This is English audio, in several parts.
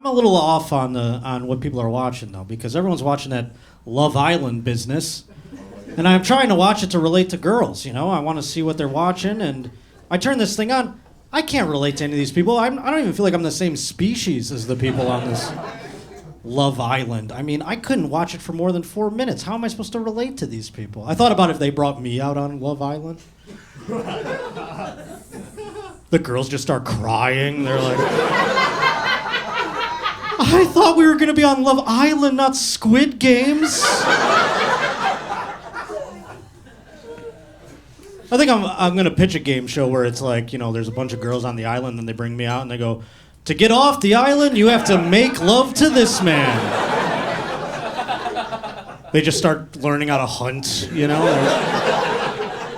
I'm a little off on what people are watching though, because everyone's watching that Love Island business, and I'm trying to watch it to relate to girls. You know, I want to see what they're watching, and I turn this thing on. I can't relate to any of these people. I don't even feel like I'm the same species as the people on this Love Island. I mean, I couldn't watch it for more than 4 minutes. How am I supposed to relate to these people? I thought about if they brought me out on Love Island. The girls just start crying. They're like, I thought we were going to be on Love Island, not Squid Games. I think I'm going to pitch a game show where it's like, you know, there's a bunch of girls on the island and they bring me out and they go, to get off the island, you have to make love to this man. They just start learning how to hunt, you know?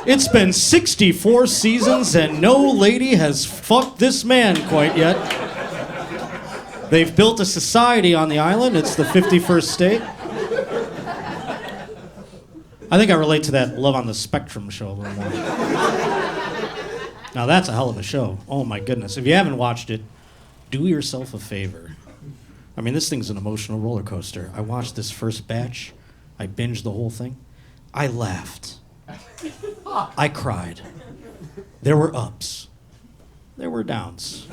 It's been 64 seasons and no lady has fucked this man quite yet. They've built a society on the island. It's the 51st state. I think I relate to that Love on the Spectrum show a little more. Now that's a hell of a show. Oh my goodness. If you haven't watched it, do yourself a favor. I mean, this thing's an emotional roller coaster. I watched this first batch. I binged the whole thing. I laughed. I cried. There were ups. There were downs.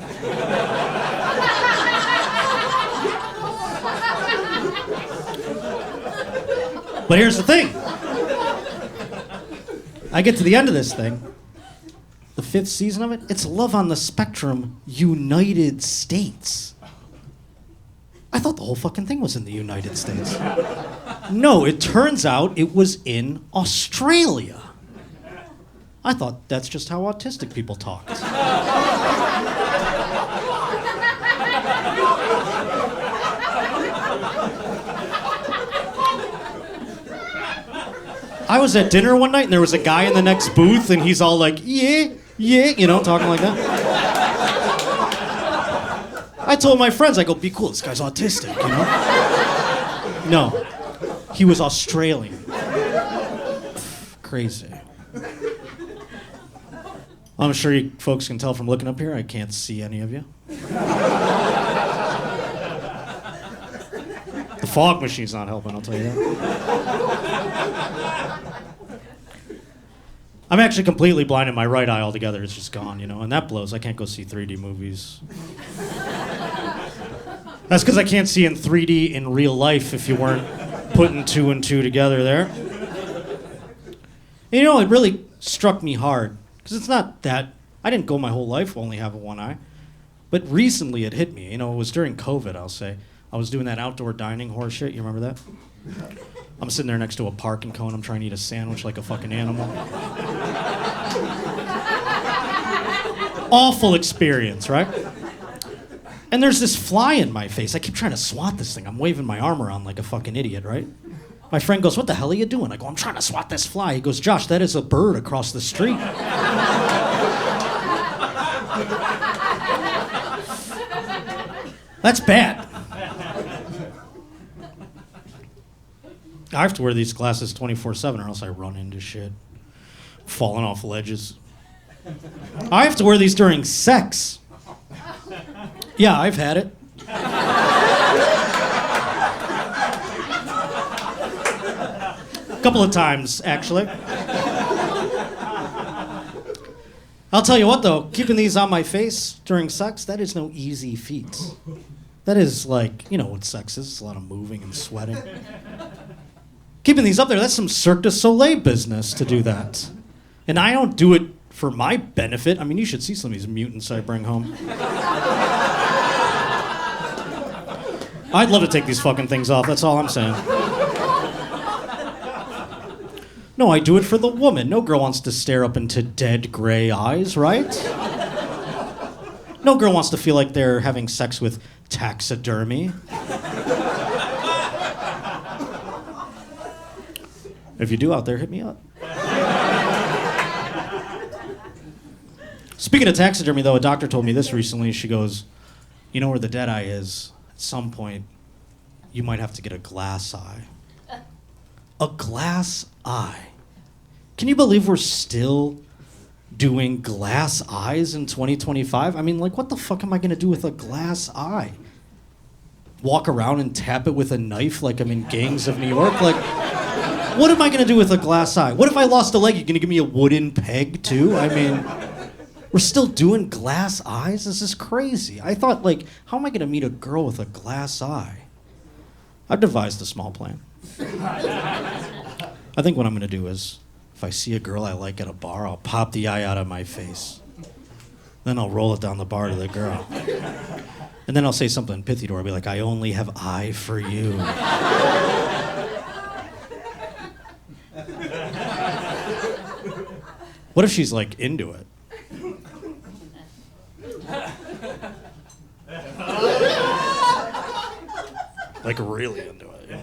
But here's the thing. I get to the end of this thing, the 5th season of it, it's Love on the Spectrum, United States. I thought the whole fucking thing was in the United States. No, it turns out it was in Australia. I thought that's just how autistic people talked. I was at dinner one night and there was a guy in the next booth and he's all like, yeah, you know, talking like that. I told my friends, I go, be cool, this guy's autistic, you know? No, he was Australian. Crazy. I'm sure you folks can tell from looking up here, I can't see any of you. The fog machine's not helping, I'll tell you that. I'm actually completely blind in my right eye altogether. It's just gone, you know, and that blows. I can't go see 3D movies. That's because I can't see in 3D in real life if you weren't putting 2 and 2 together there. And, you know, it really struck me hard, because it's not that, I didn't go my whole life only having one eye, but recently it hit me. You know, it was during COVID, I'll say. I was doing that outdoor dining horse shit, you remember that? I'm sitting there next to a parking cone. I'm trying to eat a sandwich like a fucking animal. Awful experience, right? And there's this fly in my face. I keep trying to swat this thing. I'm waving my arm around like a fucking idiot, right? My friend goes, what the hell are you doing? I go, I'm trying to swat this fly. He goes, Josh, that is a bird across the street. That's bad. I have to wear these glasses 24/7 or else I run into shit. Falling off ledges. I have to wear these during sex. Yeah, I've had it. A couple of times, actually. I'll tell you what, though, keeping these on my face during sex, that is no easy feat. That is like, you know what sex is. It's a lot of moving and sweating. Keeping these up there, that's some Cirque du Soleil business to do that. And I don't do it for my benefit. I mean, you should see some of these mutants I bring home. I'd love to take these fucking things off, that's all I'm saying. No, I do it for the woman. No girl wants to stare up into dead gray eyes, right? No girl wants to feel like they're having sex with taxidermy. If you do out there, hit me up. Speaking of taxidermy, though, a doctor told me this recently. She goes, you know where the dead eye is? At some point, you might have to get a glass eye. A glass eye. Can you believe we're still doing glass eyes in 2025? I mean, like, what the fuck am I going to do with a glass eye? walk around and tap it with a knife like I'm in Gangs of New York? Like, what am I gonna do with a glass eye? What if I lost a leg? You gonna give me a wooden peg too? I mean, we're still doing glass eyes? This is crazy. I thought, like, how am I gonna meet a girl with a glass eye? I've devised a small plan. I think what I'm gonna do is, if I see a girl I like at a bar, I'll pop the eye out of my face. Then I'll roll it down the bar to the girl. And then I'll say something pithy to her. I'll be like, I only have eye for you. What if she's like into it? Like really into it. Yeah.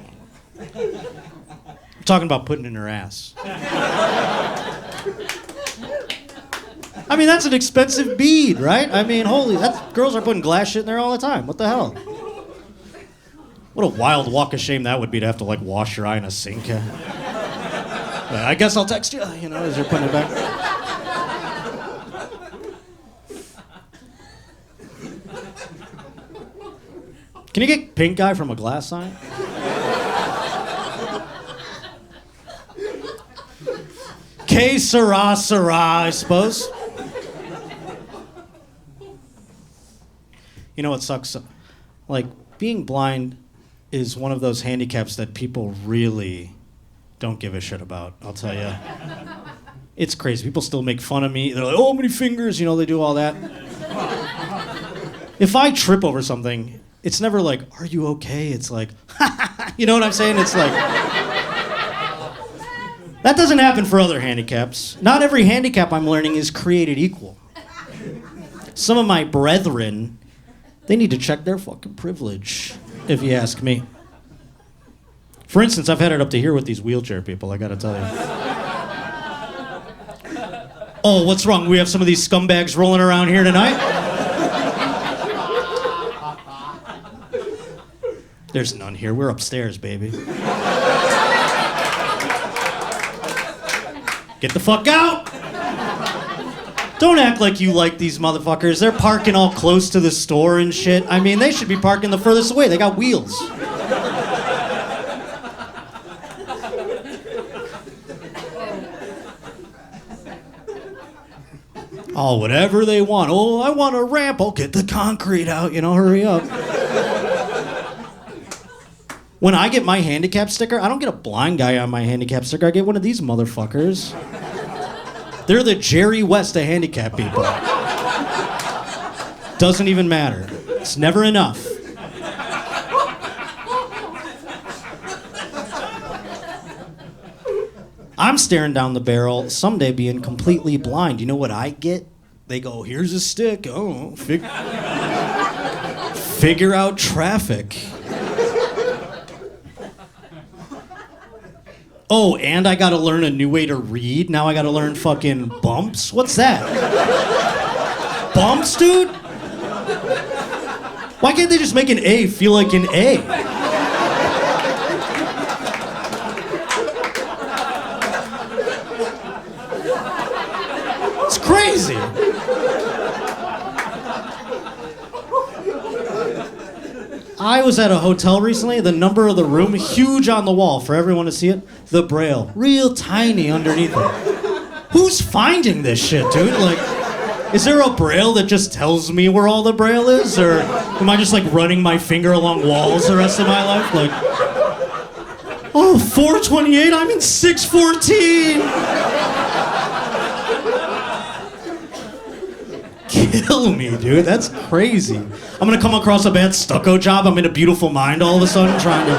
I'm talking about putting it in her ass. I mean, that's an expensive bead, right? I mean, girls are putting glass shit in there all the time. What the hell? What a wild walk of shame that would be to have to, like, wash your eye in a sink. I guess I'll text you, as you're putting it back. Can you get pink eye from a glass eye? Que sera, sera, I suppose. You know what sucks? Like, being blind is one of those handicaps that people really don't give a shit about, I'll tell you. It's crazy. People still make fun of me. They're like, oh, how many fingers? They do all that. If I trip over something, it's never like, are you okay? It's like, you know what I'm saying? It's like, that doesn't happen for other handicaps. Not every handicap I'm learning is created equal. Some of my brethren, they need to check their fucking privilege, if you ask me. For instance, I've had it up to here with these wheelchair people, I gotta tell you. Oh, what's wrong? We have some of these scumbags rolling around here tonight? There's none here. We're upstairs, baby. Get the fuck out! Don't act like you like these motherfuckers. They're parking all close to the store and shit. I mean, they should be parking the furthest away. They got wheels. Oh, whatever they want. Oh, I want a ramp. Oh, get the concrete out. Hurry up. When I get my handicap sticker, I don't get a blind guy on my handicap sticker. I get one of these motherfuckers. They're the Jerry West of handicap people. Doesn't even matter. It's never enough. I'm staring down the barrel, someday being completely blind. You know what I get? They go, here's a stick. Oh, figure out traffic. Oh, and I gotta learn a new way to read? Now I gotta learn fucking bumps? What's that? Bumps, dude? Why can't they just make an A feel like an A? It's crazy. I was at a hotel recently, the number of the room, huge on the wall for everyone to see it. The Braille, real tiny underneath it. Who's finding this shit, dude? Like, is there a Braille that just tells me where all the Braille is? Or am I just like running my finger along walls the rest of my life? Like, oh, 428, I'm in 614. Kill me, dude. That's crazy. I'm gonna come across a bad stucco job. I'm in a beautiful mind all of a sudden trying to...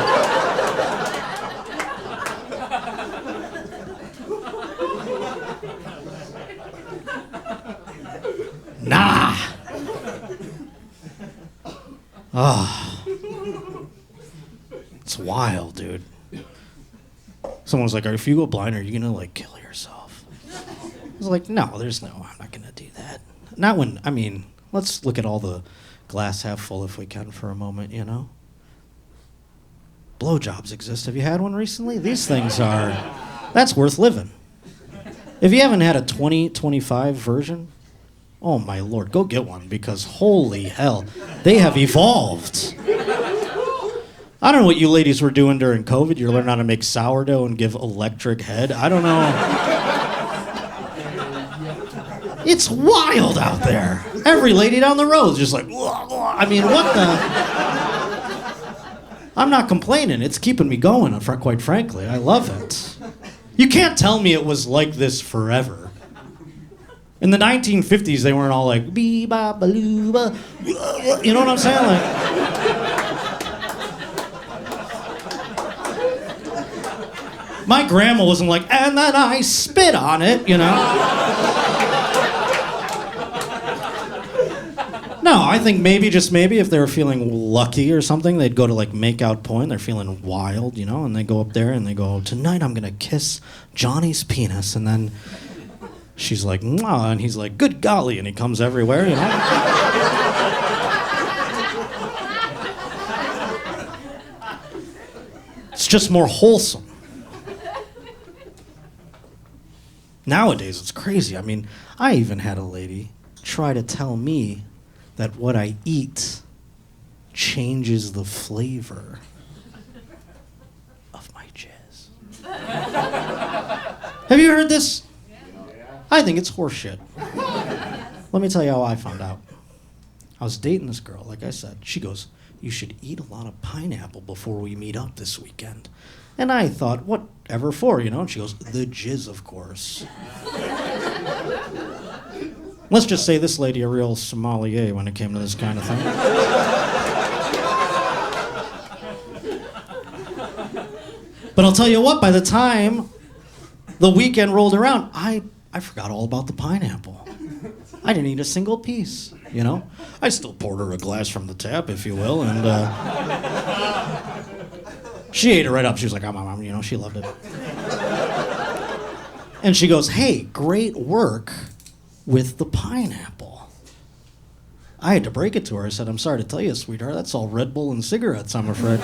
Nah. Ah. It's wild, dude. Someone was like, if you go blind, are you gonna like kill yourself? I was like, no, I'm not gonna do that. Not when, let's look at all the glass half full if we can for a moment, Blowjobs exist. Have you had one recently? These things that's worth living. If you haven't had a 2025 version, oh my lord, go get one because holy hell, they have evolved. I don't know what you ladies were doing during COVID. You're learning how to make sourdough and give electric head. I don't know. It's wild out there. Every lady down the road is just like, wah, wah. I mean, what the? I'm not complaining. It's keeping me going, quite frankly. I love it. You can't tell me it was like this forever. In the 1950s, they weren't all like, bee-ba-ba-loo-ba, you know what I'm saying? Like, my grandma wasn't like, and then I spit on it, you know? No, I think maybe, just maybe, if they were feeling lucky or something, they'd go to like make-out point. They're feeling wild, you know, and they go up there and they go, tonight I'm gonna kiss Johnny's penis, and then she's like, mwah, and he's like, good golly, and he comes everywhere, you know? It's just more wholesome. Nowadays, it's crazy. I mean, I even had a lady try to tell me that what I eat changes the flavor of my jizz. Have you heard this? I think it's horseshit. Let me tell you how I found out. I was dating this girl, like I said. She goes, you should eat a lot of pineapple before we meet up this weekend. And I thought, whatever for, you know? And she goes, the jizz, of course. Let's just say this lady a real sommelier when it came to this kind of thing. But I'll tell you what, by the time the weekend rolled around, I forgot all about the pineapple. I didn't eat a single piece, you know? I still poured her a glass from the tap, if you will, and she ate it right up. She was like, you know, she loved it. And she goes, hey, great work with the pineapple. I had to break it to her. I said, I'm sorry to tell you, sweetheart, that's all Red Bull and cigarettes, I'm afraid.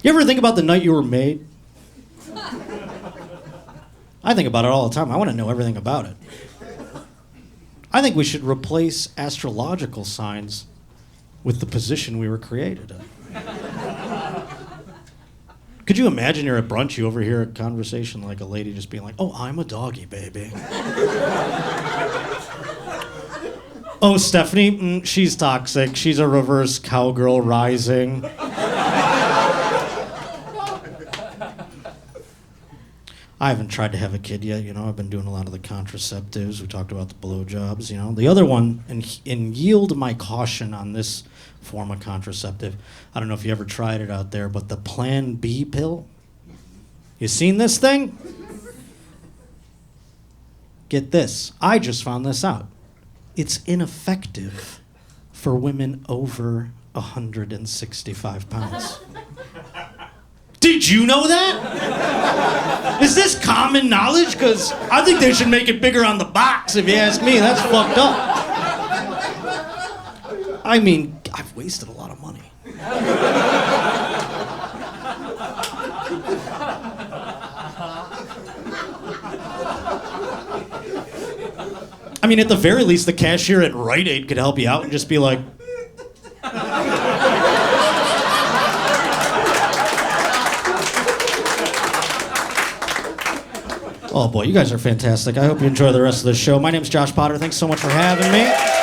You ever think about the night you were made? I think about it all the time. I want to know everything about it. I think we should replace astrological signs with the position we were created in. Could you imagine you're at brunch, you overhear a conversation like a lady just being like, oh, I'm a doggy, baby. Oh, Stephanie, she's toxic. She's a reverse cowgirl rising. I haven't tried to have a kid yet, you know. I've been doing a lot of the contraceptives. We talked about the blowjobs, you know. The other one, and yield my caution on this form of contraceptive. I don't know if you ever tried it out there, but the Plan B pill. You seen this thing? Get this. I just found this out. It's ineffective for women over 165 pounds. Did you know that? Is this common knowledge? Because I think they should make it bigger on the box, if you ask me. That's fucked up. I mean, I've wasted a lot of money. I mean, at the very least, the cashier at Rite Aid could help you out and just be like, oh boy, you guys are fantastic. I hope you enjoy the rest of the show. My name's Josh Potter. Thanks so much for having me.